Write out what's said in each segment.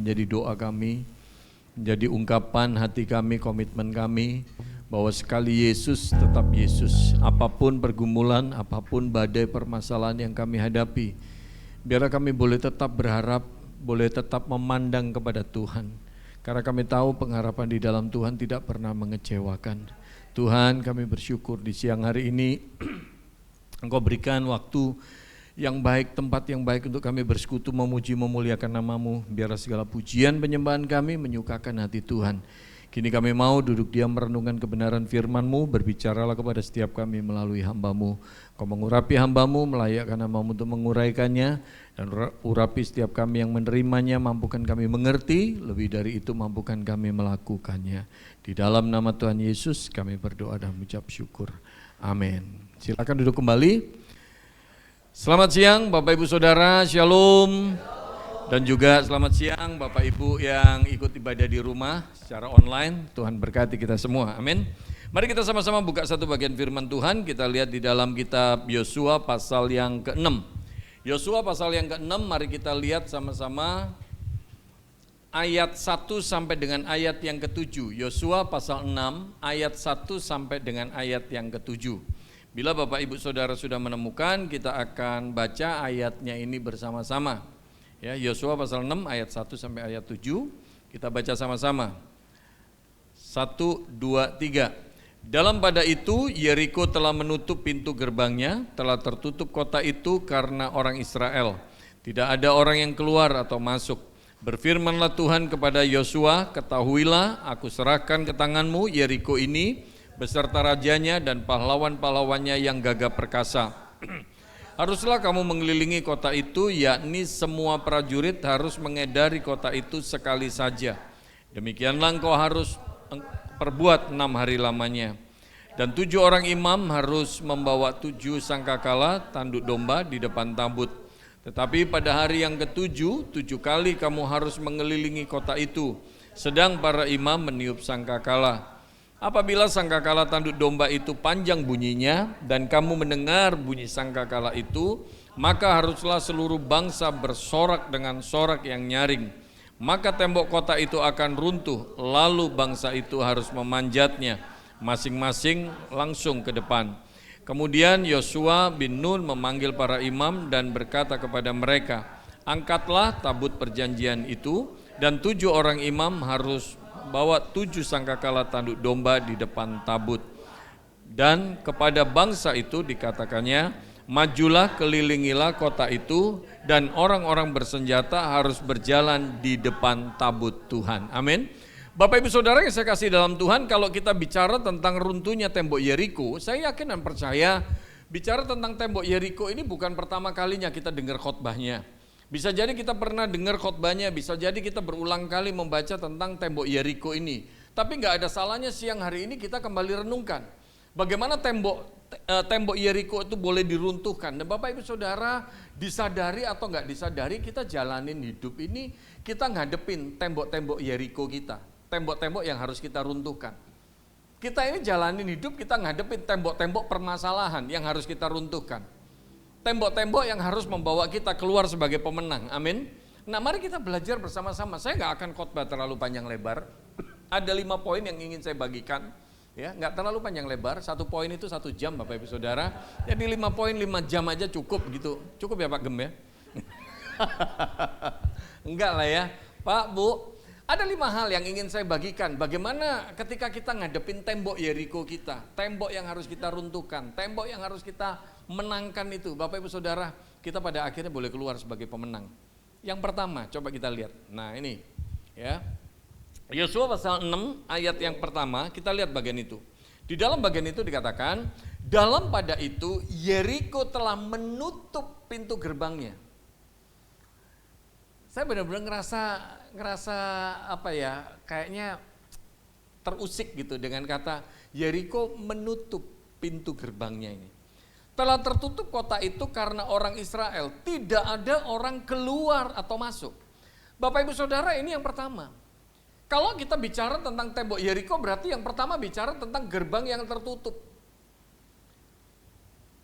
menjadi doa kami, menjadi ungkapan hati kami, komitmen kami, bahwa sekali Yesus tetap Yesus. Apapun pergumulan, apapun badai permasalahan yang kami hadapi, biarlah kami boleh tetap berharap, boleh tetap memandang kepada Tuhan. Karena kami tahu pengharapan di dalam Tuhan tidak pernah mengecewakan. Tuhan, kami bersyukur di siang hari ini Engkau berikan waktu yang baik, tempat yang baik untuk kami bersekutu, memuji, memuliakan nama-Mu. Biarlah segala pujian penyembahan kami menyukakan hati Tuhan. Kini kami mau duduk diam merenungkan kebenaran firman-Mu, berbicaralah kepada setiap kami melalui hamba-Mu. Kau mengurapi hamba-Mu, melayakkan nama-Mu untuk menguraikannya, dan urapi setiap kami yang menerimanya, mampukan kami mengerti, lebih dari itu mampukan kami melakukannya. Di dalam nama Tuhan Yesus kami berdoa dan mengucap syukur. Amin. Silakan duduk kembali. Selamat siang Bapak Ibu Saudara, Shalom. Dan juga selamat siang Bapak Ibu yang ikut ibadah di rumah secara online. Tuhan berkati kita semua, amin. Mari kita sama-sama buka satu bagian firman Tuhan. Kita lihat di dalam kitab Yosua pasal yang ke-6. Yosua pasal yang ke-6, mari kita lihat sama-sama ayat 1 sampai dengan ayat yang ke-7. Yosua pasal 6 ayat 1 sampai dengan ayat yang ke-7. Bila Bapak Ibu Saudara sudah menemukan, kita akan baca ayatnya ini bersama-sama. Ya, Yosua pasal 6 ayat 1 sampai ayat 7, kita baca sama-sama. 1, 2, 3. Dalam pada itu Yeriko telah menutup pintu gerbangnya, telah tertutup kota itu karena orang Israel. Tidak ada orang yang keluar atau masuk. Berfirmanlah Tuhan kepada Yosua, ketahuilah aku serahkan ke tanganmu Yeriko ini, beserta rajanya dan pahlawan-pahlawannya yang gagah perkasa. Haruslah kamu mengelilingi kota itu, yakni semua prajurit harus mengedari kota itu sekali saja. Demikianlah engkau harus perbuat 6 hari lamanya. Dan 7 orang imam harus membawa 7 sangkakala tanduk domba di depan tabut. Tetapi pada hari yang ke-7, 7 kali kamu harus mengelilingi kota itu, sedang para imam meniup sangkakala. Apabila sangkakala tanduk domba itu panjang bunyinya dan kamu mendengar bunyi sangkakala itu, maka haruslah seluruh bangsa bersorak dengan sorak yang nyaring. Maka tembok kota itu akan runtuh, lalu bangsa itu harus memanjatnya, masing-masing langsung ke depan. Kemudian Yosua bin Nun memanggil para imam dan berkata kepada mereka, angkatlah tabut perjanjian itu, dan 7 orang imam harus bawa 7 sangkakala tanduk domba di depan tabut. Dan kepada bangsa itu dikatakannya, majulah, kelilingilah kota itu, dan orang-orang bersenjata harus berjalan di depan tabut Tuhan. Amin. Bapak Ibu Saudara yang saya kasih dalam Tuhan, kalau kita bicara tentang runtuhnya tembok Yeriko, saya yakin dan percaya bicara tentang tembok Yeriko ini bukan pertama kalinya kita dengar khotbahnya. Bisa jadi kita pernah dengar khotbahnya, bisa jadi kita berulang kali membaca tentang tembok Yeriko ini. Tapi nggak ada salahnya siang hari ini kita kembali renungkan. Bagaimana tembok Yeriko itu boleh diruntuhkan. Dan Bapak Ibu Saudara, disadari atau nggak disadari, kita jalanin hidup ini, kita ngadepin tembok-tembok Yeriko kita. Tembok-tembok yang harus kita runtuhkan. Kita ini jalanin hidup, kita ngadepin tembok-tembok permasalahan yang harus kita runtuhkan. Tembok-tembok yang harus membawa kita keluar sebagai pemenang, amin. Nah mari kita belajar bersama-sama. Saya gak akan khotbah terlalu panjang lebar. Ada 5 poin yang ingin saya bagikan, ya, gak terlalu panjang lebar. 1 poin itu 1 jam Bapak Ibu Saudara. Jadi 5 poin 5 jam aja cukup gitu. Cukup ya Pak Gem ya? Enggak lah ya, Pak Bu. Ada 5 hal yang ingin saya bagikan. Bagaimana ketika kita ngadepin tembok Yeriko kita, tembok yang harus kita runtuhkan, tembok yang harus kita menangkan itu. Bapak Ibu Saudara, kita pada akhirnya boleh keluar sebagai pemenang. Yang pertama, coba kita lihat. Nah ini ya, Yosua pasal 6 ayat yang pertama, kita lihat bagian itu. Di dalam bagian itu dikatakan, dalam pada itu Yeriko telah menutup pintu gerbangnya. Saya benar-benar ngerasa apa ya, kayaknya terusik gitu dengan kata Yeriko menutup pintu gerbangnya ini. Telah tertutup kota itu karena orang Israel, tidak ada orang keluar atau masuk. Bapak Ibu Saudara, ini yang pertama. Kalau kita bicara tentang tembok Yeriko, berarti yang pertama bicara tentang gerbang yang tertutup.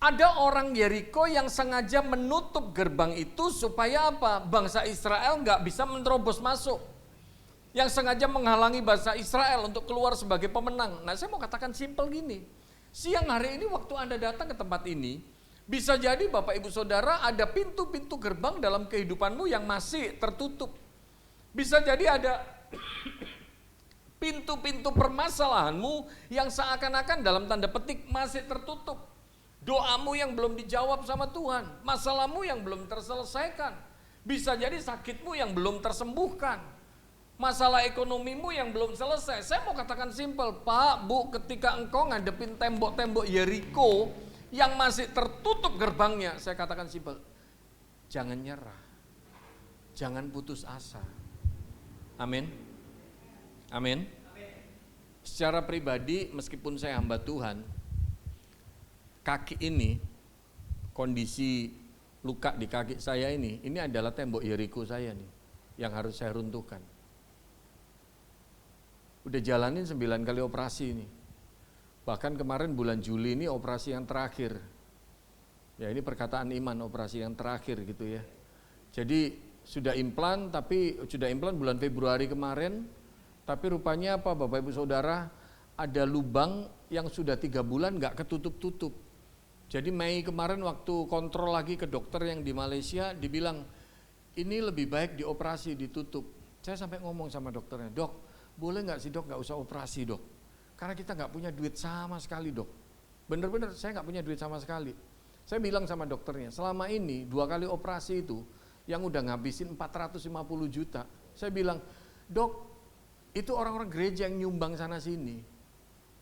Ada orang Yeriko yang sengaja menutup gerbang itu supaya apa? Bangsa Israel nggak bisa menerobos masuk. Yang sengaja menghalangi bangsa Israel untuk keluar sebagai pemenang. Nah, saya mau katakan simpel gini. Siang hari ini waktu Anda datang ke tempat ini, bisa jadi Bapak Ibu Saudara ada pintu-pintu gerbang dalam kehidupanmu yang masih tertutup. Bisa jadi ada pintu-pintu permasalahanmu yang seakan-akan dalam tanda petik masih tertutup. Doamu yang belum dijawab sama Tuhan, masalahmu yang belum terselesaikan, bisa jadi sakitmu yang belum tersembuhkan, masalah ekonomimu yang belum selesai. Saya mau katakan simpel, Pak, Bu, ketika engkau ngadepin tembok-tembok Yeriko yang masih tertutup gerbangnya, saya katakan simpel, jangan nyerah, jangan putus asa. Amin. Amin. Secara pribadi, meskipun saya hamba Tuhan, kaki ini, kondisi luka di kaki saya ini adalah tembok Yeriko saya nih, yang harus saya runtuhkan. Udah jalanin 9 kali operasi ini. Bahkan kemarin bulan Juli ini operasi yang terakhir. Ya ini perkataan iman, operasi yang terakhir gitu ya. Jadi sudah implan bulan Februari kemarin, tapi rupanya apa Bapak Ibu Saudara, ada lubang yang sudah 3 bulan gak ketutup-tutup. Jadi Mei kemarin waktu kontrol lagi ke dokter yang di Malaysia, dibilang ini lebih baik dioperasi, ditutup. Saya sampai ngomong sama dokternya, dok boleh gak sih dok gak usah operasi dok, karena kita gak punya duit sama sekali dok. Bener-bener saya gak punya duit sama sekali. Saya bilang sama dokternya, selama ini 2 kali operasi itu yang udah ngabisin 450 juta. Saya bilang, dok itu orang-orang gereja yang nyumbang sana sini.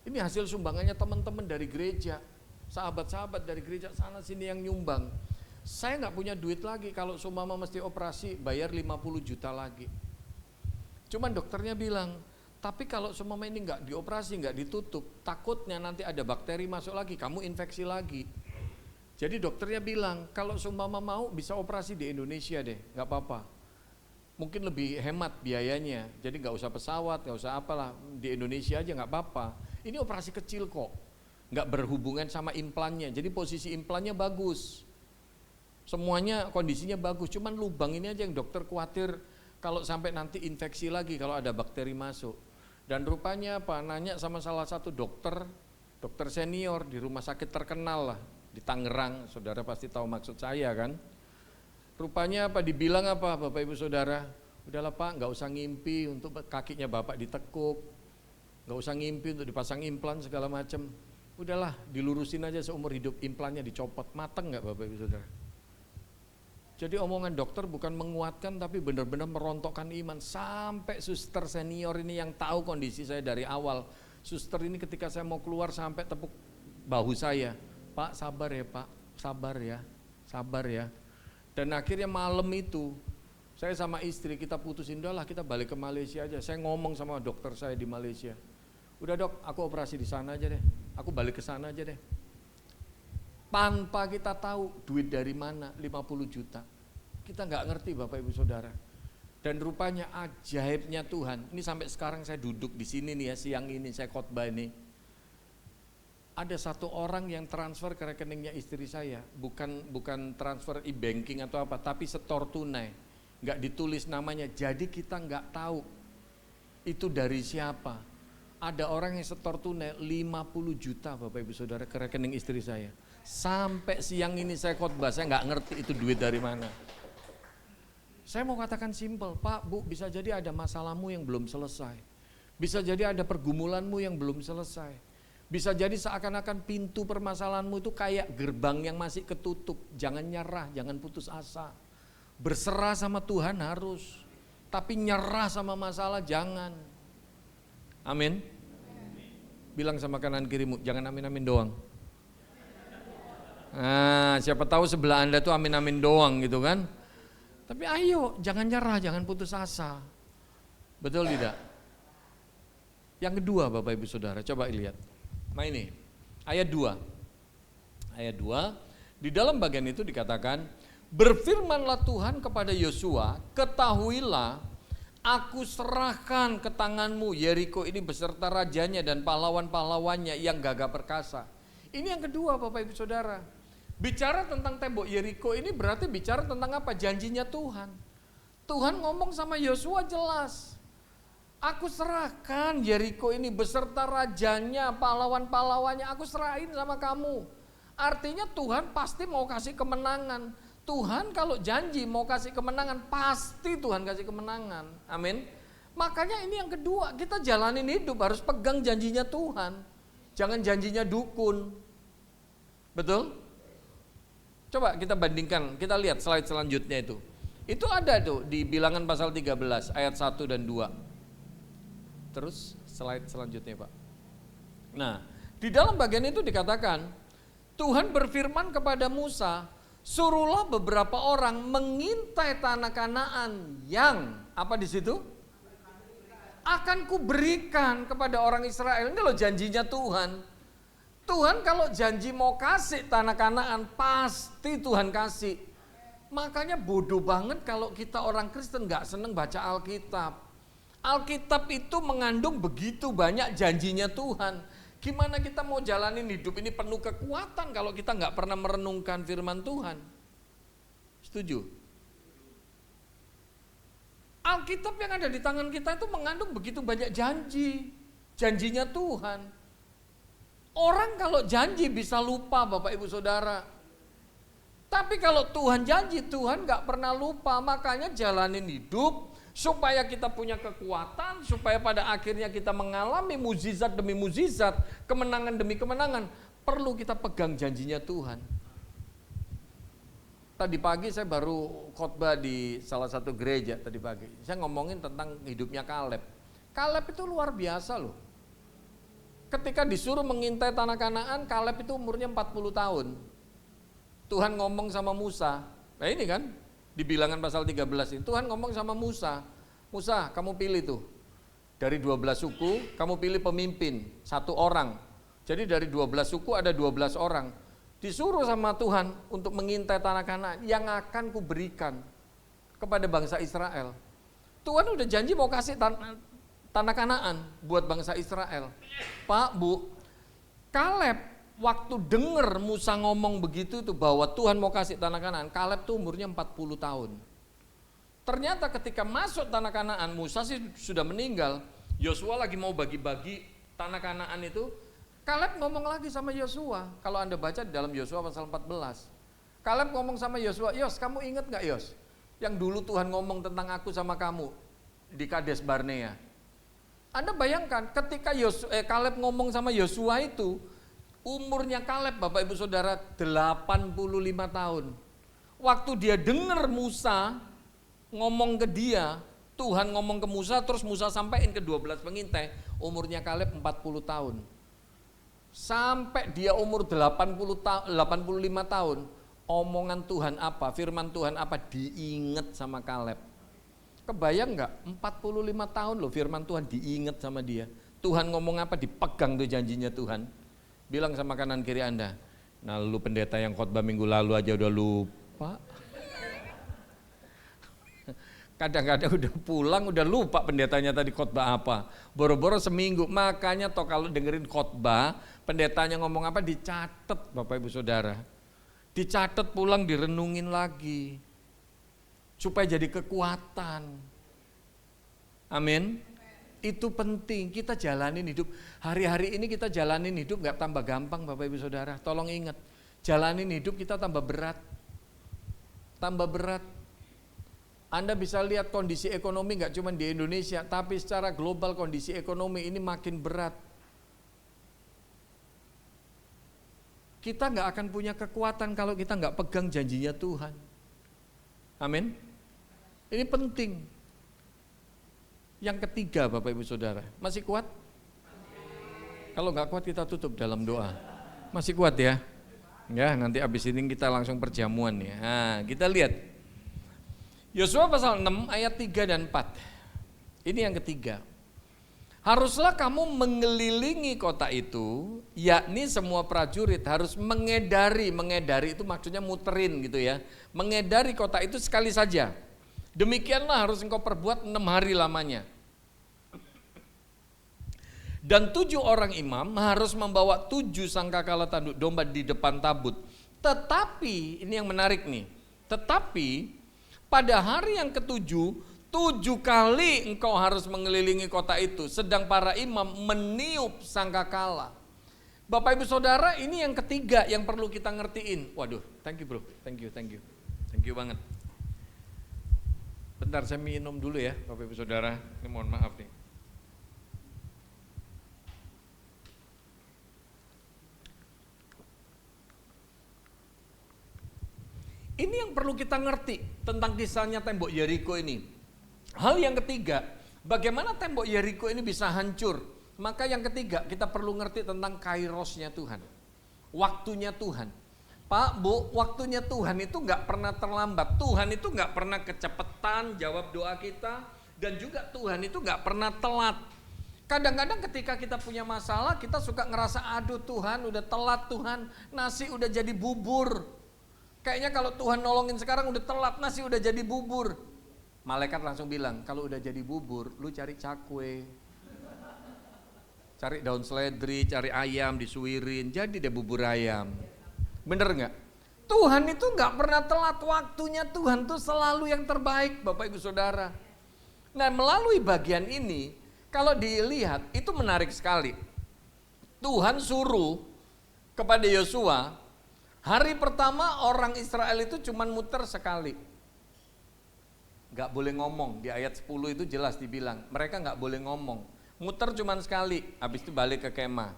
Ini hasil sumbangannya teman-teman dari gereja, sahabat-sahabat dari gereja sana sini yang nyumbang. Saya nggak punya duit lagi, kalau seumpama mesti operasi bayar 50 juta lagi. Cuman dokternya bilang, tapi kalau seumpama ini nggak dioperasi, nggak ditutup, takutnya nanti ada bakteri masuk lagi, kamu infeksi lagi. Jadi dokternya bilang, kalau seumpama mau bisa operasi di Indonesia deh, nggak apa-apa. Mungkin lebih hemat biayanya, jadi nggak usah pesawat, nggak usah apalah, di Indonesia aja nggak apa-apa. Ini operasi kecil kok, nggak berhubungan sama implannya, jadi posisi implannya bagus, semuanya kondisinya bagus, cuman lubang ini aja yang dokter khawatir kalau sampai nanti infeksi lagi kalau ada bakteri masuk. Dan rupanya apa, nanya sama salah satu dokter senior di rumah sakit terkenal lah di Tangerang, saudara pasti tahu maksud saya kan. Rupanya apa, dibilang apa Bapak Ibu Saudara, udahlah Pak nggak usah ngimpi untuk kakinya Bapak ditekuk, nggak usah ngimpi untuk dipasang implan segala macam. Udahlah dilurusin aja seumur hidup, implannya dicopot. Mateng nggak Bapak Ibu Saudara? Jadi omongan dokter bukan menguatkan tapi benar-benar merontokkan iman. Sampai suster senior ini yang tahu kondisi saya dari awal, suster ini ketika saya mau keluar sampai tepuk bahu saya, Pak sabar ya Pak, sabar ya. Dan akhirnya malam itu saya sama istri kita putusin, udahlah kita balik ke Malaysia aja. Saya ngomong sama dokter saya di Malaysia, udah dok aku operasi di sana aja deh, aku balik ke sana aja deh. Tanpa kita tahu duit dari mana 50 juta. Kita nggak ngerti Bapak Ibu Saudara. Dan rupanya ajaibnya Tuhan. Ini sampai sekarang saya duduk di sini nih ya, siang ini saya khotbah ini. Ada satu orang yang transfer ke rekeningnya istri saya, bukan transfer e-banking atau apa, tapi setor tunai. Nggak ditulis namanya, jadi kita nggak tahu itu dari siapa. Ada orang yang setor tunai 50 juta Bapak Ibu Saudara ke rekening istri saya. Sampai siang ini saya khotbah, saya nggak ngerti itu duit dari mana. Saya mau katakan simpel, Pak, Bu, bisa jadi ada masalahmu yang belum selesai. Bisa jadi ada pergumulanmu yang belum selesai. Bisa jadi seakan-akan pintu permasalahanmu itu kayak gerbang yang masih ketutup. Jangan nyerah, jangan putus asa. Berserah sama Tuhan harus, tapi nyerah sama masalah jangan. Amin. Bilang sama kanan kirimu, jangan amin-amin doang. Nah, siapa tahu sebelah Anda tuh amin-amin doang gitu kan. Tapi ayo, jangan nyerah, jangan putus asa. Betul tidak? Yang kedua Bapak Ibu Saudara, coba lihat. Nah ini, ayat 2. Ayat 2, di dalam bagian itu dikatakan, berfirmanlah Tuhan kepada Yosua, ketahuilah, aku serahkan ke tanganmu Yeriko ini beserta rajanya dan pahlawan-pahlawannya yang gagah perkasa. Ini yang kedua Bapak Ibu Saudara. Bicara tentang tembok Yeriko ini berarti bicara tentang apa? Janjinya Tuhan. Tuhan ngomong sama Yosua jelas. Aku serahkan Yeriko ini beserta rajanya, pahlawan-pahlawannya, aku serahin sama kamu. Artinya Tuhan pasti mau kasih kemenangan. Tuhan kalau janji mau kasih kemenangan, pasti Tuhan kasih kemenangan. Amin. Makanya ini yang kedua, kita jalanin hidup harus pegang janjinya Tuhan. Jangan janjinya dukun. Betul? Coba kita bandingkan, kita lihat slide selanjutnya itu. Itu ada tuh di Bilangan pasal 13 ayat 1 dan 2. Terus slide selanjutnya Pak. Nah, di dalam bagian itu dikatakan, Tuhan berfirman kepada Musa, suruhlah beberapa orang mengintai tanah Kanaan yang, apa di situ? Akan kuberikan kepada orang Israel. Ini loh janjinya Tuhan. Tuhan kalau janji mau kasih tanah Kanaan, pasti Tuhan kasih. Makanya bodoh banget kalau kita orang Kristen gak seneng baca Alkitab. Alkitab itu mengandung begitu banyak janjinya Tuhan. Gimana kita mau jalanin hidup ini penuh kekuatan kalau kita gak pernah merenungkan firman Tuhan? Setuju? Alkitab yang ada di tangan kita itu mengandung begitu banyak janji. Janjinya Tuhan. Orang kalau janji bisa lupa Bapak Ibu Saudara. Tapi kalau Tuhan janji, Tuhan gak pernah lupa. Makanya jalanin hidup supaya kita punya kekuatan, supaya pada akhirnya kita mengalami mukjizat demi mukjizat, kemenangan demi kemenangan. Perlu kita pegang janjinya Tuhan. Tadi pagi saya baru khotbah di salah satu gereja tadi pagi. Saya ngomongin tentang hidupnya Kaleb. Kaleb itu luar biasa loh. Ketika disuruh mengintai tanah Kanaan, Kaleb itu umurnya 40 tahun. Tuhan ngomong sama Musa, nah ini kan di Bilangan pasal 13 ini, Tuhan ngomong sama Musa, Musa kamu pilih tuh, dari 12 suku kamu pilih pemimpin, 1 orang. Jadi dari 12 suku ada 12 orang. Disuruh sama Tuhan untuk mengintai tanah Kanaan yang akan kuberikan kepada bangsa Israel. Tuhan udah janji mau kasih tanah Kanaan buat bangsa Israel. Pak, Bu, Kaleb waktu denger Musa ngomong begitu itu bahwa Tuhan mau kasih tanah Kanaan, Kaleb tuh umurnya 40 tahun. Ternyata ketika masuk tanah Kanaan, Musa sih sudah meninggal. Yosua lagi mau bagi-bagi tanah Kanaan itu. Kaleb ngomong lagi sama Yosua. Kalau Anda baca di dalam Yosua pasal 14. Kaleb ngomong sama Yosua, Yos kamu ingat gak Yos? Yang dulu Tuhan ngomong tentang aku sama kamu di Kades Barnea. Anda bayangkan ketika Kaleb ngomong sama Yosua itu, umurnya Kaleb Bapak Ibu Saudara 85 tahun. Waktu dia dengar Musa ngomong ke dia, Tuhan ngomong ke Musa, terus Musa sampaikan ke 12 pengintai, umurnya Kaleb 40 tahun. Sampai dia umur 85 tahun, omongan Tuhan apa, firman Tuhan apa, diingat sama Kaleb. Kebayang gak? 45 tahun loh firman Tuhan diingat sama dia. Tuhan ngomong apa, dipegang tuh janjinya Tuhan. Bilang sama kanan kiri Anda, nah lu pendeta yang khotbah minggu lalu aja udah lupa. Kadang-kadang udah pulang udah lupa pendetanya tadi khotbah apa. Boro-boro seminggu, makanya toh kalau dengerin khotbah, pendetanya ngomong apa dicatat Bapak Ibu Saudara. Dicatat pulang direnungin lagi. Supaya jadi kekuatan. Amin. Itu penting, kita jalanin hidup. Hari-hari ini kita jalanin hidup gak tambah gampang Bapak Ibu Saudara. Tolong ingat, jalanin hidup kita tambah berat. Tambah berat. Anda bisa lihat kondisi ekonomi gak cuma di Indonesia, tapi secara global kondisi ekonomi ini makin berat. Kita gak akan punya kekuatan kalau kita gak pegang janjinya Tuhan. Amin. Ini penting. Yang ketiga Bapak Ibu Saudara, masih kuat? Kalau nggak kuat kita tutup dalam doa. Masih kuat ya? Ya nanti abis ini kita langsung perjamuan ya. Nah, kita lihat. Yosua pasal 6 ayat 3 dan 4. Ini yang ketiga. Haruslah kamu mengelilingi kota itu, yakni semua prajurit harus mengedari itu maksudnya muterin gitu ya. Mengedari kota itu sekali saja. Demikianlah harus engkau perbuat 6 hari lamanya. Dan 7 orang imam harus membawa 7 sangkakala tanduk domba di depan tabut. Tetapi, ini yang menarik nih, tetapi pada hari yang ketujuh, 7 kali engkau harus mengelilingi kota itu, sedang para imam meniup sangkakala. Bapak ibu saudara, ini yang ketiga yang perlu kita ngertiin. Waduh, thank you bro, thank you banget. Bentar saya minum dulu ya Bapak ibu saudara, ini mohon maaf nih. Ini yang perlu kita ngerti tentang kisahnya tembok Yeriko ini. Hal yang ketiga, bagaimana tembok Yeriko ini bisa hancur? Maka yang ketiga, kita perlu ngerti tentang kairosnya Tuhan. Waktunya Tuhan. Pak, Bu, waktunya Tuhan itu gak pernah terlambat. Tuhan itu gak pernah kecepatan jawab doa kita. Dan juga Tuhan itu gak pernah telat. Kadang-kadang ketika kita punya masalah, kita suka ngerasa, aduh Tuhan udah telat Tuhan, nasi udah jadi bubur. Kayaknya kalau Tuhan nolongin sekarang udah telat, nasi udah jadi bubur. Malaikat langsung bilang, kalau udah jadi bubur, lu cari cakwe. Cari daun seledri, cari ayam, disuirin, jadi deh bubur ayam. Bener gak? Tuhan itu gak pernah telat, waktunya Tuhan tuh selalu yang terbaik Bapak Ibu Saudara. Nah melalui bagian ini, kalau dilihat itu menarik sekali. Tuhan suruh kepada Yosua, hari pertama orang Israel itu cuma muter sekali. Gak boleh ngomong, di ayat 10 itu jelas dibilang, mereka gak boleh ngomong. Muter cuma sekali, habis itu balik ke kemah.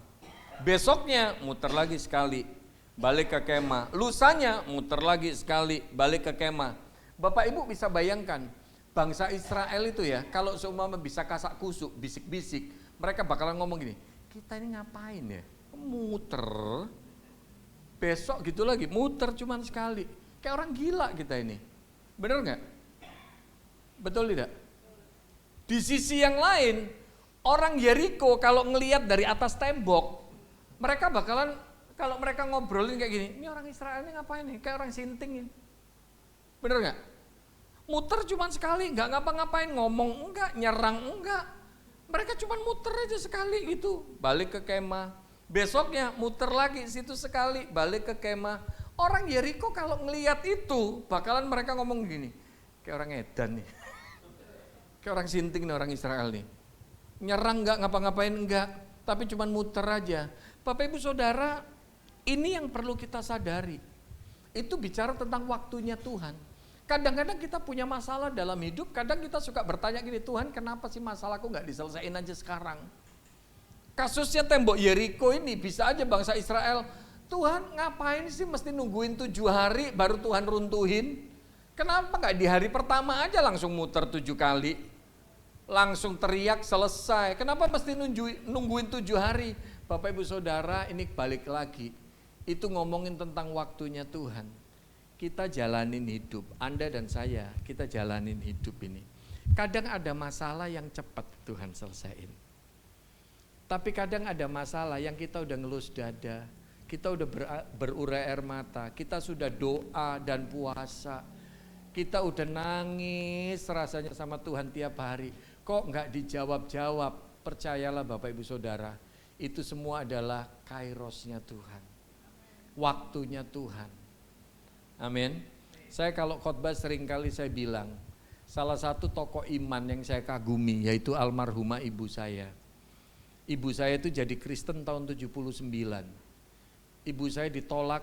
Besoknya muter lagi sekali, balik ke kemah. Lusanya muter lagi sekali, balik ke kemah. Bapak Ibu bisa bayangkan, bangsa Israel itu ya, kalau seumpama bisa kasak kusuk, bisik-bisik, mereka bakalan ngomong gini, kita ini ngapain ya, muter. Besok gitu lagi, muter cuman sekali. Kayak orang gila kita ini. Bener gak? Betul tidak? Di sisi yang lain, orang Yeriko kalau ngelihat dari atas tembok, mereka bakalan, kalau mereka ngobrolin kayak gini, ini orang Israel ini ngapain nih? Kayak orang sinting ini. Bener gak? Muter cuman sekali, gak ngapa-ngapain, ngomong enggak, nyerang enggak. Mereka cuman muter aja sekali gitu, balik ke kemah. Besoknya muter lagi situ sekali, balik ke kemah. Orang Yeriko kalau ngelihat itu, bakalan mereka ngomong gini, kayak orang edan nih. Kayak orang sinting nih orang Israel nih. Nyerang enggak, ngapa-ngapain enggak, tapi cuman muter aja. Bapak Ibu Saudara, ini yang perlu kita sadari. Itu bicara tentang waktunya Tuhan. Kadang-kadang kita punya masalah dalam hidup, kadang kita suka bertanya gini, Tuhan kenapa sih masalahku enggak diselesaikan aja sekarang? Kasusnya tembok Yeriko ini bisa aja bangsa Israel, Tuhan ngapain sih mesti nungguin 7 hari baru Tuhan runtuhin? Kenapa gak di hari pertama aja langsung muter 7 kali? Langsung teriak selesai, kenapa mesti nungguin 7 hari? Bapak Ibu Saudara ini balik lagi, itu ngomongin tentang waktunya Tuhan. Kita jalanin hidup, Anda dan saya, kita jalanin hidup ini. Kadang ada masalah yang cepat Tuhan selesaiin. Tapi kadang ada masalah yang kita udah ngelus dada, kita udah berurai air mata, kita sudah doa dan puasa, kita udah nangis rasanya sama Tuhan tiap hari, kok nggak dijawab-jawab. Percayalah Bapak Ibu Saudara, itu semua adalah kairosnya Tuhan, waktunya Tuhan. Amin. Saya kalau khotbah seringkali saya bilang, salah satu tokoh iman yang saya kagumi yaitu almarhumah ibu saya. Ibu saya itu jadi Kristen tahun 79. Ibu saya ditolak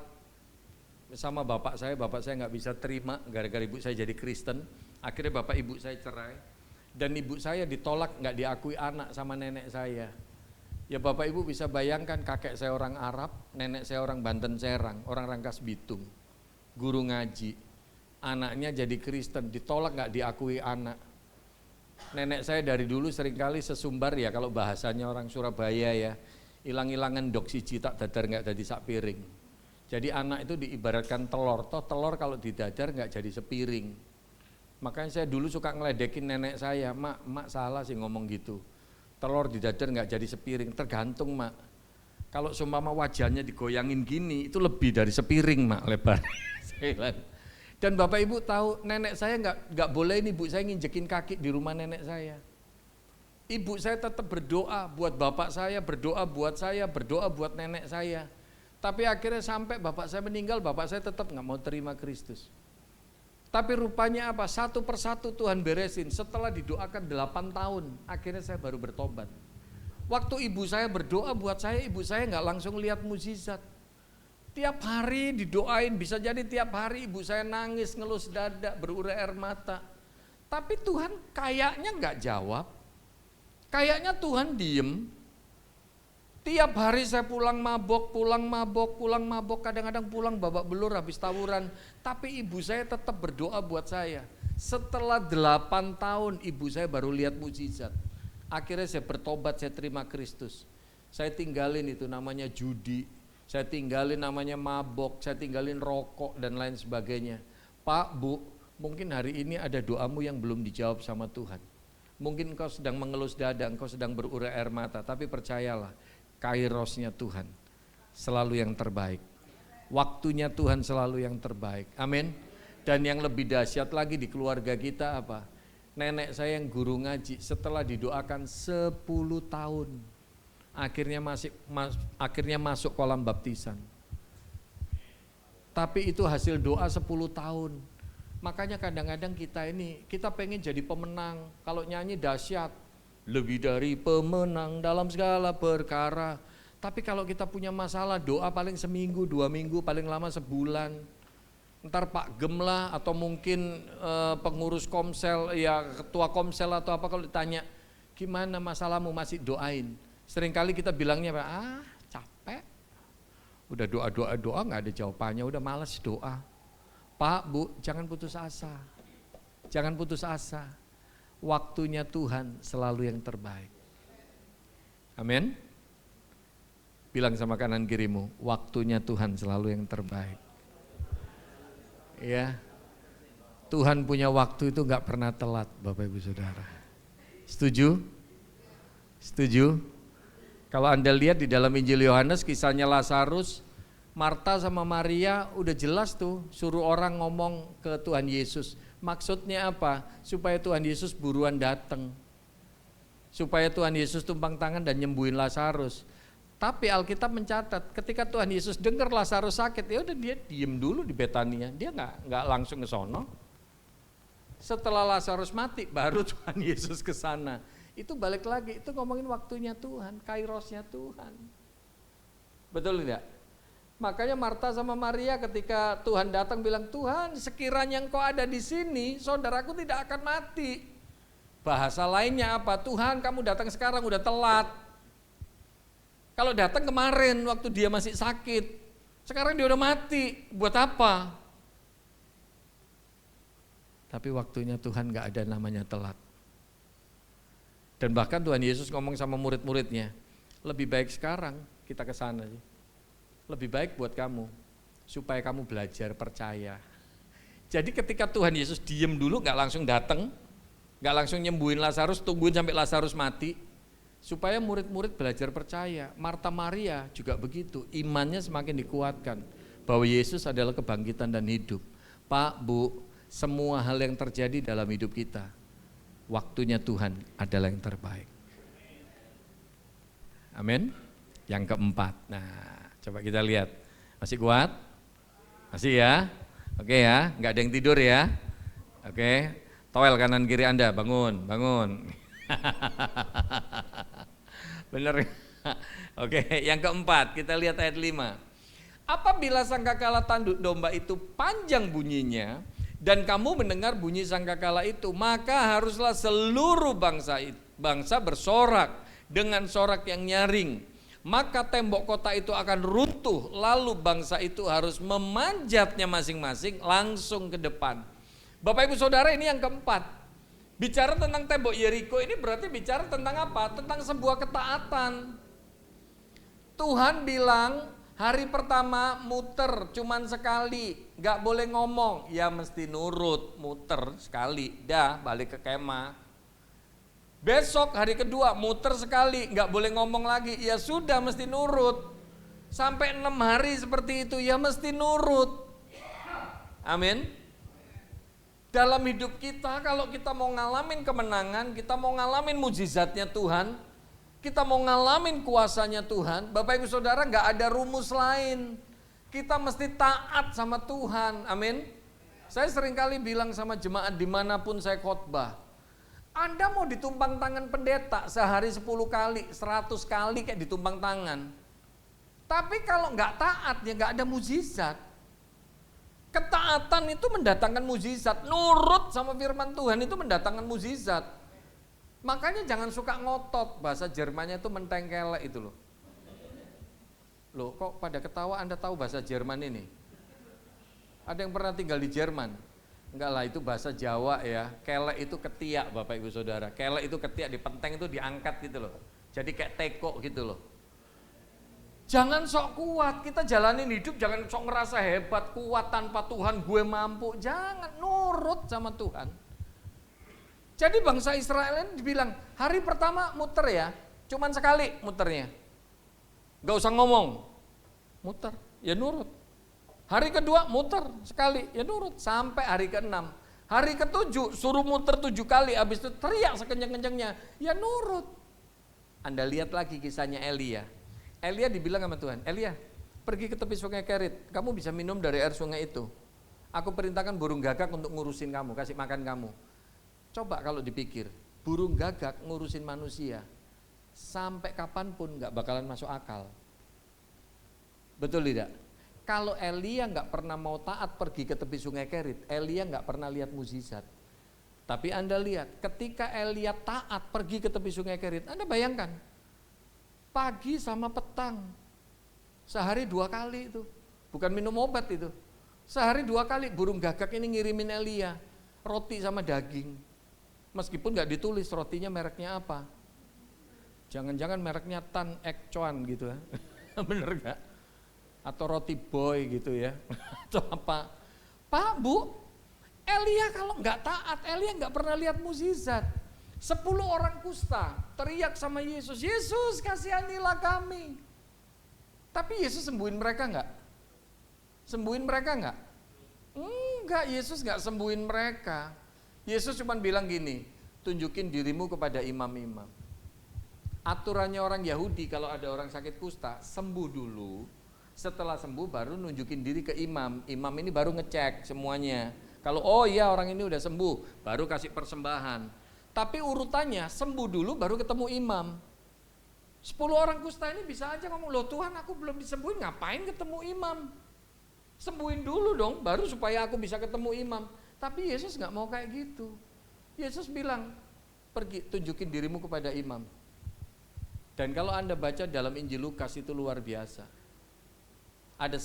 sama bapak saya nggak bisa terima gara-gara ibu saya jadi Kristen. Akhirnya bapak ibu saya cerai. Dan ibu saya ditolak, nggak diakui anak sama nenek saya. Ya Bapak Ibu bisa bayangkan, kakek saya orang Arab, nenek saya orang Banten Serang, orang Rangkas Bitung, guru ngaji. Anaknya jadi Kristen, ditolak nggak diakui anak. Nenek saya dari dulu seringkali sesumbar ya, kalau bahasanya orang Surabaya ya, ilang-ilangan dok siji tak dadar nggak jadi sak piring. Jadi anak itu diibaratkan telur, toh telur kalau didadar nggak jadi sepiring. Makanya saya dulu suka ngeledekin nenek saya, mak salah sih ngomong gitu. Telur didadar nggak jadi sepiring, tergantung mak. Kalau seumpama wajahnya digoyangin gini, itu lebih dari sepiring mak lebar. Dan Bapak Ibu tahu, nenek saya nggak boleh ini ibu saya nginjekin kaki di rumah nenek saya. Ibu saya tetap berdoa buat bapak saya, berdoa buat saya, berdoa buat nenek saya. Tapi akhirnya sampai bapak saya meninggal, bapak saya tetap nggak mau terima Kristus. Tapi rupanya apa? Satu persatu Tuhan beresin. Setelah didoakan 8 tahun, akhirnya saya baru bertobat. Waktu ibu saya berdoa buat saya, ibu saya nggak langsung lihat mukjizat. Tiap hari didoain, bisa jadi tiap hari ibu saya nangis, ngelus dada, berurai air mata. Tapi Tuhan kayaknya nggak jawab. Kayaknya Tuhan diem. Tiap hari saya pulang mabok, kadang-kadang pulang babak belur habis tawuran. Tapi ibu saya tetap berdoa buat saya. Setelah 8 tahun ibu saya baru lihat mukjizat. Akhirnya saya bertobat, saya terima Kristus. Saya tinggalin itu namanya judi, saya tinggalin namanya mabok, saya tinggalin rokok dan lain sebagainya. Pak, Bu, mungkin hari ini ada doamu yang belum dijawab sama Tuhan. Mungkin engkau sedang mengelus dada, engkau sedang berurai air mata, tapi percayalah, kairosnya Tuhan selalu yang terbaik. Waktunya Tuhan selalu yang terbaik. Amin. Dan yang lebih dahsyat lagi di keluarga kita apa? Nenek saya yang guru ngaji setelah didoakan 10 tahun akhirnya masuk kolam baptisan. Tapi itu hasil doa 10 tahun. Makanya kadang-kadang kita pengen jadi pemenang. Kalau nyanyi dahsyat, lebih dari pemenang dalam segala perkara. Tapi kalau kita punya masalah, doa paling seminggu, 2 minggu, paling lama sebulan. Ntar Pak Gem lah atau mungkin pengurus komsel, ya ketua komsel atau apa, kalau ditanya gimana masalahmu, masih doain. Seringkali kita bilangnya capek, udah doa nggak ada jawabannya, udah malas doa. Pak, Bu, jangan putus asa, jangan putus asa. Waktunya Tuhan selalu yang terbaik. Amin. Bilang sama kanan kirimu, waktunya Tuhan selalu yang terbaik. Ya, Tuhan punya waktu itu nggak pernah telat, Bapak Ibu Saudara. Setuju? Setuju? Kalau Anda lihat di dalam Injil Yohanes kisahnya Lazarus, Marta sama Maria udah jelas tuh suruh orang ngomong ke Tuhan Yesus. Maksudnya apa? Supaya Tuhan Yesus buruan datang. Supaya Tuhan Yesus tumpang tangan dan nyembuhin Lazarus. Tapi Alkitab mencatat ketika Tuhan Yesus dengar Lazarus sakit, ya udah dia diem dulu di Betania, dia nggak langsung ke sono. Setelah Lazarus mati, baru Tuhan Yesus ke sana. Itu balik lagi, itu ngomongin waktunya Tuhan, kairosnya Tuhan. Betul tidak? Makanya Marta sama Maria ketika Tuhan datang bilang, Tuhan sekiranya Engkau ada di sini, saudaraku tidak akan mati. Bahasa lainnya apa? Tuhan kamu datang sekarang udah telat. Kalau datang kemarin waktu dia masih sakit, sekarang dia udah mati, buat apa? Tapi waktunya Tuhan gak ada namanya telat. Dan bahkan Tuhan Yesus ngomong sama murid-muridnya, lebih baik sekarang kita ke sana. Lebih baik buat kamu, supaya kamu belajar percaya. Jadi ketika Tuhan Yesus diem dulu, gak langsung datang, gak langsung nyembuhin Lazarus, tungguin sampai Lazarus mati, supaya murid-murid belajar percaya. Marta Maria juga begitu, imannya semakin dikuatkan bahwa Yesus adalah kebangkitan dan hidup. Pak, Bu, semua hal yang terjadi dalam hidup kita, waktunya Tuhan adalah yang terbaik. Amin. Yang keempat, nah coba kita lihat, masih kuat? Masih ya? Oke ya, nggak ada yang tidur ya? Oke, towel kanan kiri Anda, bangun. Benar. Oke, yang keempat kita lihat ayat 5. Apabila sangkakala tanduk domba itu panjang bunyinya dan kamu mendengar bunyi sangkakala itu, maka haruslah seluruh bangsa bersorak dengan sorak yang nyaring. Maka tembok kota itu akan runtuh, lalu bangsa itu harus memanjatnya masing-masing langsung ke depan. Bapak Ibu Saudara, ini yang keempat. Bicara tentang tembok Yeriko ini berarti bicara tentang apa? Tentang sebuah ketaatan. Tuhan bilang hari pertama muter cuman sekali, gak boleh ngomong, ya mesti nurut, muter sekali, dah balik ke kemah. Besok hari kedua muter sekali, gak boleh ngomong lagi, ya sudah mesti nurut. Sampai 6 hari seperti itu, ya mesti nurut. Amin. Dalam hidup kita, kalau kita mau ngalamin kemenangan, kita mau ngalamin mujizatnya Tuhan, Kita mau ngalamin kuasanya Tuhan, Bapak Ibu Saudara, nggak ada rumus lain. Kita mesti taat sama Tuhan, amin. Saya seringkali bilang sama jemaat dimanapun saya khotbah, Anda mau ditumpang tangan pendeta sehari 10 kali, 100 kali kayak ditumpang tangan. Tapi kalau nggak taat ya nggak ada mujizat. Ketaatan itu mendatangkan mujizat, nurut sama firman Tuhan itu mendatangkan mujizat. Makanya jangan suka ngotot, bahasa Jermannya itu mentengkelek itu loh. Loh kok pada ketawa Anda tahu bahasa Jerman ini? Ada yang pernah tinggal di Jerman? Enggak lah, itu bahasa Jawa ya. Kelek itu ketiak Bapak Ibu Saudara. Kelek itu ketiak, di penteng itu diangkat gitu loh. Jadi kayak teko gitu loh. Jangan sok kuat, kita jalanin hidup jangan sok ngerasa hebat, kuat tanpa Tuhan, gue mampu. Jangan, nurut sama Tuhan. Jadi bangsa Israel ini dibilang, hari pertama muter ya, cuman sekali muternya. Gak usah ngomong, muter, ya nurut. Hari kedua muter sekali, ya nurut, sampai hari ke-6. Hari ke-7 suruh muter 7 kali, habis itu teriak sekencang-kencangnya, ya nurut. Anda lihat lagi kisahnya Elia. Elia dibilang sama Tuhan, Elia pergi ke tepi sungai Kerit, kamu bisa minum dari air sungai itu. Aku perintahkan burung gagak untuk ngurusin kamu, kasih makan kamu. Coba kalau dipikir, burung gagak ngurusin manusia, sampai kapanpun gak bakalan masuk akal. Betul tidak? Kalau Elia gak pernah mau taat pergi ke tepi sungai Kerit, Elia gak pernah lihat mukjizat. Tapi Anda lihat, ketika Elia taat pergi ke tepi sungai Kerit, Anda bayangkan, pagi sama petang, sehari 2 kali itu, bukan minum obat itu. Sehari 2 kali burung gagak ini ngirimin Elia, roti sama daging. Meskipun nggak ditulis rotinya mereknya apa, jangan-jangan mereknya Tan Ek Choan gitu ya, bener nggak? Atau roti boy gitu ya, atau apa? Pak Bu, Elia kalau nggak taat, Elia nggak pernah lihat mukjizat. 10 orang kusta teriak sama Yesus, Yesus kasihanilah kami. Tapi Yesus sembuhin mereka nggak? Sembuhin mereka nggak? Enggak, Yesus nggak sembuhin mereka. Yesus cuma bilang gini, tunjukin dirimu kepada imam-imam. Aturannya orang Yahudi kalau ada orang sakit kusta, sembuh dulu. Setelah sembuh baru nunjukin diri ke imam. Imam ini baru ngecek semuanya. Kalau oh iya orang ini udah sembuh, baru kasih persembahan. Tapi urutannya sembuh dulu baru ketemu imam. 10 orang kusta ini bisa aja ngomong, loh Tuhan aku belum disembuhin, ngapain ketemu imam? Sembuhin dulu dong, baru supaya aku bisa ketemu imam. Tapi Yesus gak mau kayak gitu. Yesus bilang, pergi tunjukin dirimu kepada imam. Dan kalau Anda baca dalam Injil Lukas itu luar biasa. Ada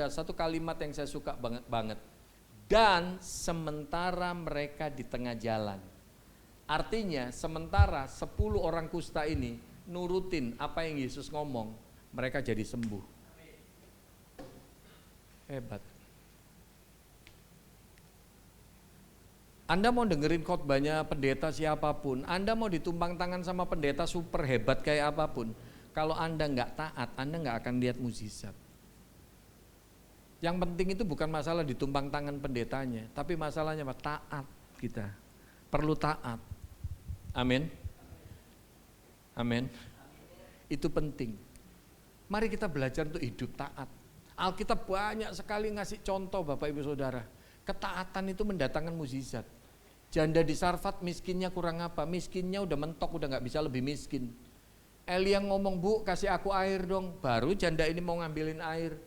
satu kalimat yang saya suka banget. Dan sementara mereka di tengah jalan. Artinya sementara 10 orang kusta ini nurutin apa yang Yesus ngomong, mereka jadi sembuh. Hebat. Anda mau dengerin khotbahnya pendeta siapapun, Anda mau ditumpang tangan sama pendeta super hebat kayak apapun, kalau Anda nggak taat, Anda nggak akan lihat mukjizat. Yang penting itu bukan masalah ditumpang tangan pendetanya, tapi masalahnya apa? Taat kita. Perlu taat. Amin. Amin. Itu penting. Mari kita belajar untuk hidup taat. Alkitab banyak sekali ngasih contoh Bapak Ibu Saudara. Ketaatan itu mendatangkan mukjizat. Janda di Sarfat miskinnya kurang apa? Miskinnya udah mentok, udah gak bisa lebih miskin. Elia ngomong, Bu kasih aku air dong. Baru janda ini mau ngambilin air.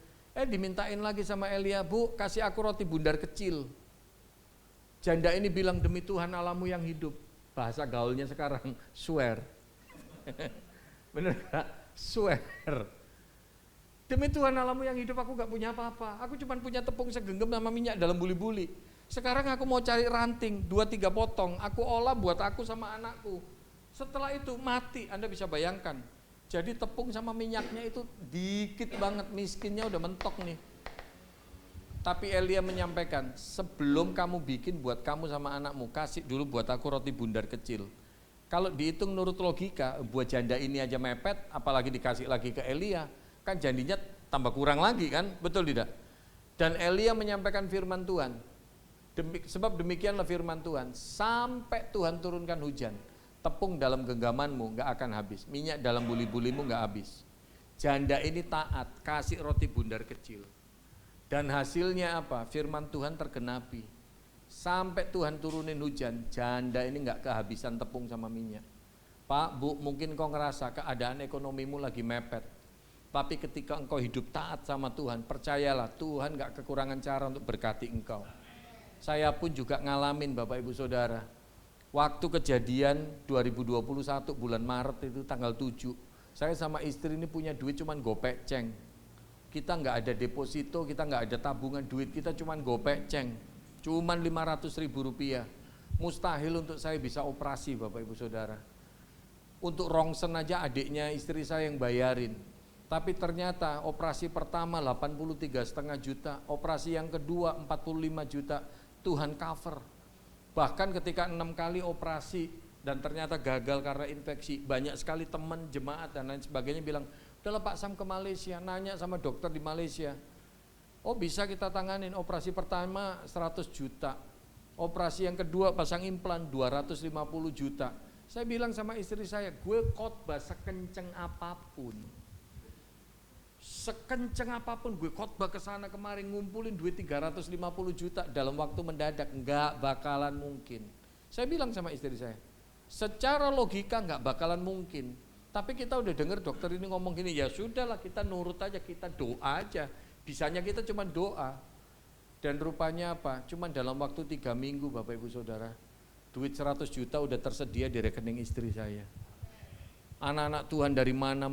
Dimintain lagi sama Elia, Bu kasih aku roti bundar kecil. Janda ini bilang, demi Tuhan Allahmu yang hidup. Bahasa gaulnya sekarang, swear. Bener gak? Swear. Demi Tuhan Allahmu yang hidup aku gak punya apa-apa. Aku cuma punya tepung segenggam sama minyak dalam buli-buli. Sekarang aku mau cari ranting 2-3 potong, aku olah buat aku sama anakku. Setelah itu mati, Anda bisa bayangkan. Jadi tepung sama minyaknya itu dikit banget, miskinnya udah mentok nih. Tapi Elia menyampaikan, sebelum kamu bikin buat kamu sama anakmu, kasih dulu buat aku roti bundar kecil. Kalau dihitung menurut logika, buat janda ini aja mepet, apalagi dikasih lagi ke Elia, kan jandinya tambah kurang lagi kan, betul tidak? Dan Elia menyampaikan firman Tuhan. Sebab demikianlah firman Tuhan, sampai Tuhan turunkan hujan, tepung dalam genggamanmu nggak akan habis, minyak dalam buli-bulimu nggak habis. Janda ini taat, kasih roti bundar kecil. Dan hasilnya apa? Firman Tuhan tergenapi. Sampai Tuhan turunin hujan, janda ini nggak kehabisan tepung sama minyak. Pak, Bu, mungkin kau ngerasa keadaan ekonomimu lagi mepet. Tapi ketika engkau hidup taat sama Tuhan, percayalah Tuhan nggak kekurangan cara untuk berkati engkau. Saya pun juga ngalamin Bapak Ibu Saudara. Waktu kejadian 2021 bulan Maret itu tanggal 7, saya sama istri ini punya duit cuman gopek ceng. Kita nggak ada deposito, kita nggak ada tabungan, duit kita cuman gopek ceng. Cuman 500.000 rupiah. Mustahil untuk saya bisa operasi Bapak Ibu Saudara. Untuk rongsen aja adiknya istri saya yang bayarin. Tapi ternyata operasi pertama 83,5 juta, operasi yang kedua 45 juta, Tuhan cover. Bahkan ketika 6 kali operasi dan ternyata gagal karena infeksi, banyak sekali teman, jemaat dan lain sebagainya bilang, udahlah Pak Sam ke Malaysia, nanya sama dokter di Malaysia. Oh bisa kita tanganin, operasi pertama 100 juta, operasi yang kedua pasang implan 250 juta. Saya bilang sama istri saya, gue khotbah sekenceng apapun, gue khotbah kesana kemarin ngumpulin duit 350 juta dalam waktu mendadak, enggak bakalan mungkin. Saya bilang sama istri saya, secara logika enggak bakalan mungkin, tapi kita udah dengar dokter ini ngomong gini, ya sudahlah kita nurut aja, kita doa aja. Bisanya kita cuma doa. Dan rupanya apa? Cuma dalam waktu 3 minggu Bapak Ibu Saudara, duit 100 juta udah tersedia di rekening istri saya. Anak-anak Tuhan dari mana.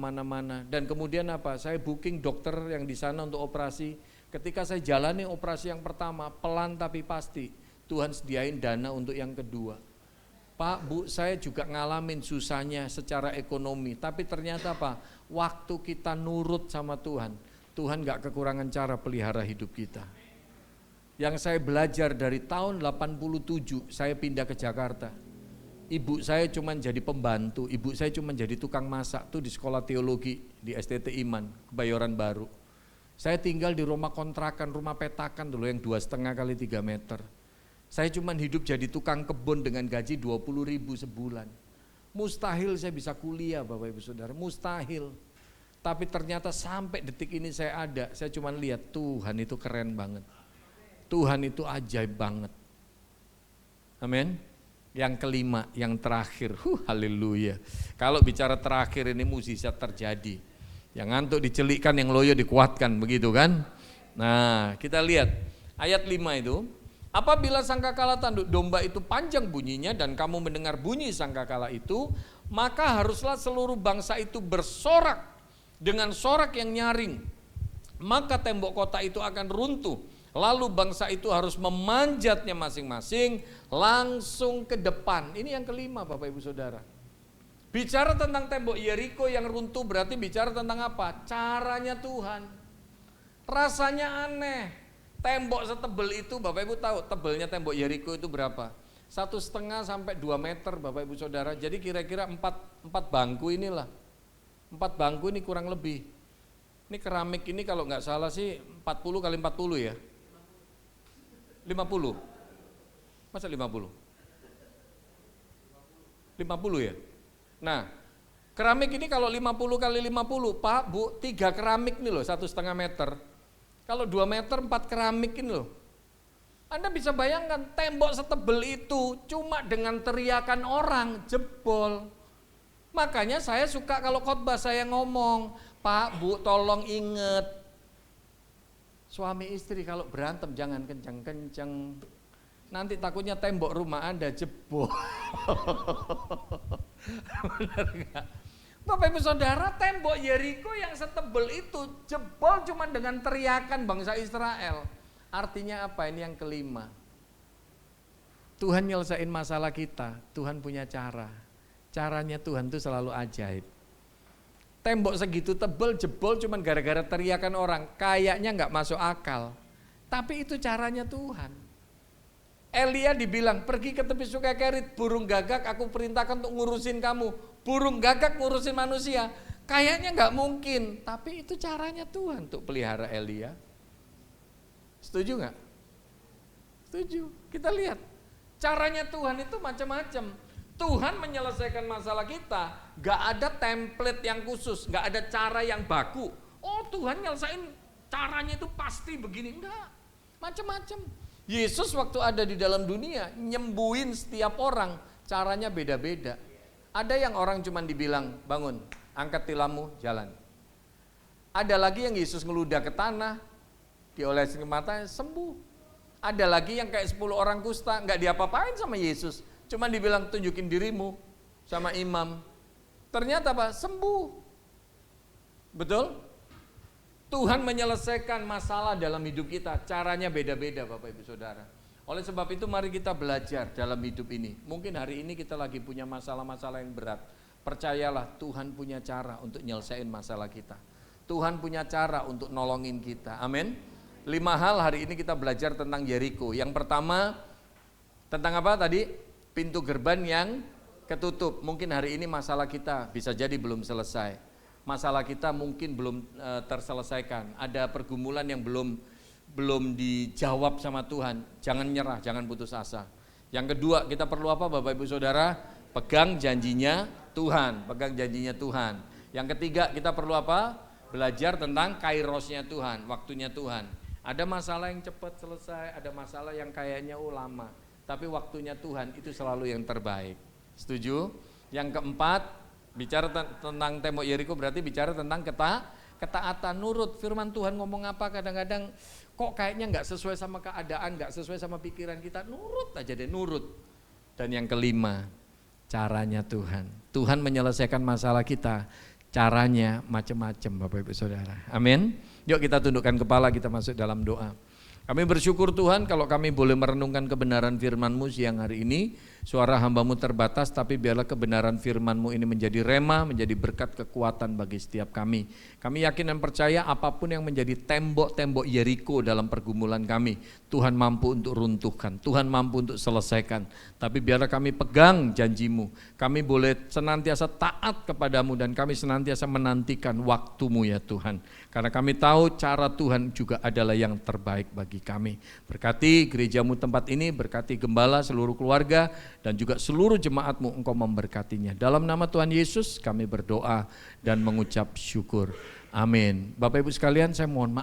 Dan kemudian apa? Saya booking dokter yang di sana untuk operasi. Ketika saya jalani operasi yang pertama, pelan tapi pasti, Tuhan sediain dana untuk yang kedua. Pak, Bu, saya juga ngalamin susahnya secara ekonomi. Tapi ternyata apa? Waktu kita nurut sama Tuhan, Tuhan gak kekurangan cara pelihara hidup kita. Yang saya belajar dari tahun 87, saya pindah ke Jakarta. Ibu saya cuma jadi pembantu, ibu saya cuma jadi tukang masak tuh di sekolah teologi di STT Iman, Kebayoran Baru. Saya tinggal di rumah kontrakan, rumah petakan dulu yang 2,5 kali 3 meter. Saya cuma hidup jadi tukang kebun dengan gaji 20.000 sebulan. Mustahil saya bisa kuliah Bapak Ibu Saudara, mustahil. Tapi ternyata sampai detik ini saya ada, saya cuma lihat Tuhan itu keren banget. Tuhan itu ajaib banget. Amin. Yang kelima, yang terakhir, haleluya. Kalau bicara terakhir ini mukjizat terjadi. Yang ngantuk dicelikkan, yang loyo dikuatkan, begitu kan? Nah, kita lihat ayat 5 itu. Apabila sangkakala tanduk domba itu panjang bunyinya dan kamu mendengar bunyi sangkakala itu, maka haruslah seluruh bangsa itu bersorak dengan sorak yang nyaring. Maka tembok kota itu akan runtuh. Lalu bangsa itu harus memanjatnya masing-masing langsung ke depan. Ini yang kelima Bapak Ibu Saudara. Bicara tentang tembok Yeriko yang runtuh berarti bicara tentang apa? Caranya Tuhan. Rasanya aneh. Tembok setebel itu Bapak Ibu tahu tebelnya tembok Yeriko itu berapa? 1,5 sampai 2 meter Bapak Ibu Saudara. Jadi kira-kira 4 bangku inilah. 4 bangku ini kurang lebih. Ini keramik ini kalau nggak salah sih 40 kali 40 ya. 50. Masa 50? 50 ya? Nah, keramik ini kalau 50 kali 50, Pak, Bu, 3 keramik nih loh, 1,5 meter. Kalau 2 meter 4 keramik ini loh. Anda bisa bayangkan tembok setebel itu cuma dengan teriakan orang jebol. Makanya saya suka kalau khotbah saya ngomong, Pak, Bu, tolong inget, suami istri kalau berantem jangan kencang-kencang, nanti takutnya tembok rumah Anda jebol. Benar gak? Bapak Ibu Saudara, tembok Yeriko yang setebel itu jebol cuma dengan teriakan bangsa Israel. Artinya apa? Ini yang kelima. Tuhan nyelesain masalah kita, Tuhan punya cara. Caranya Tuhan itu selalu ajaib. Tembok segitu tebal jebol cuman gara-gara teriakan orang, kayaknya nggak masuk akal. Tapi itu caranya Tuhan. Elia dibilang, pergi ke tepi sungai Kerit, burung gagak aku perintahkan untuk ngurusin kamu. Burung gagak ngurusin manusia, kayaknya nggak mungkin. Tapi itu caranya Tuhan untuk pelihara Elia. Setuju nggak? Setuju. Kita lihat, caranya Tuhan itu macam-macam. Tuhan menyelesaikan masalah kita, gak ada template yang khusus, gak ada cara yang baku. Oh Tuhan nyelesain caranya itu pasti begini, enggak, macam-macam. Yesus waktu ada di dalam dunia, nyembuhin setiap orang, caranya beda-beda. Ada yang orang cuma dibilang, bangun, angkat tilammu, jalan. Ada lagi yang Yesus ngeludah ke tanah, diolesin ke matanya, sembuh. Ada lagi yang kayak 10 orang kusta, gak diapa-apain sama Yesus. Cuma dibilang tunjukin dirimu sama imam. Ternyata apa? Sembuh. Betul? Tuhan menyelesaikan masalah dalam hidup kita. Caranya beda-beda Bapak Ibu Saudara. Oleh sebab itu mari kita belajar dalam hidup ini. Mungkin hari ini kita lagi punya masalah-masalah yang berat. Percayalah Tuhan punya cara untuk nyelesain masalah kita. Tuhan punya cara untuk nolongin kita. Amin. 5 hal hari ini kita belajar tentang Yeriko. Yang pertama tentang apa tadi? Pintu gerbang yang ketutup. Mungkin hari ini masalah kita bisa jadi belum selesai. Masalah kita mungkin belum terselesaikan. Ada pergumulan yang belum dijawab sama Tuhan. Jangan nyerah, jangan putus asa. Yang kedua, kita perlu apa Bapak Ibu Saudara? Pegang janjinya Tuhan, pegang janjinya Tuhan. Yang ketiga, kita perlu apa? Belajar tentang kairosnya Tuhan, waktunya Tuhan. Ada masalah yang cepat selesai, ada masalah yang kayaknya lama. Tapi waktunya Tuhan itu selalu yang terbaik. Setuju? Yang keempat, bicara tentang tembok Yeriko berarti bicara tentang ketaatan, nurut. Firman Tuhan ngomong apa kadang-kadang kok kayaknya gak sesuai sama keadaan, gak sesuai sama pikiran kita, nurut aja deh, nurut. Dan yang kelima, caranya Tuhan. Tuhan menyelesaikan masalah kita, caranya macam-macam Bapak Ibu Saudara. Amin. Yuk kita tundukkan kepala, kita masuk dalam doa. Kami bersyukur Tuhan kalau kami boleh merenungkan kebenaran firman-Mu siang hari ini. Suara hamba-Mu terbatas tapi biarlah kebenaran firman-Mu ini menjadi rema, menjadi berkat kekuatan bagi setiap kami. Kami yakin dan percaya apapun yang menjadi tembok-tembok Yeriko dalam pergumulan kami, Tuhan mampu untuk runtuhkan, Tuhan mampu untuk selesaikan. Tapi biarlah kami pegang janji-Mu, kami boleh senantiasa taat kepadamu dan kami senantiasa menantikan waktu-Mu ya Tuhan. Karena kami tahu cara Tuhan juga adalah yang terbaik bagi kami. Berkati gereja-Mu tempat ini, berkati gembala, seluruh keluarga, dan juga seluruh jemaat-Mu, Engkau memberkatinya. Dalam nama Tuhan Yesus kami berdoa dan mengucap syukur. Amin. Bapak Ibu sekalian, saya mohon maaf.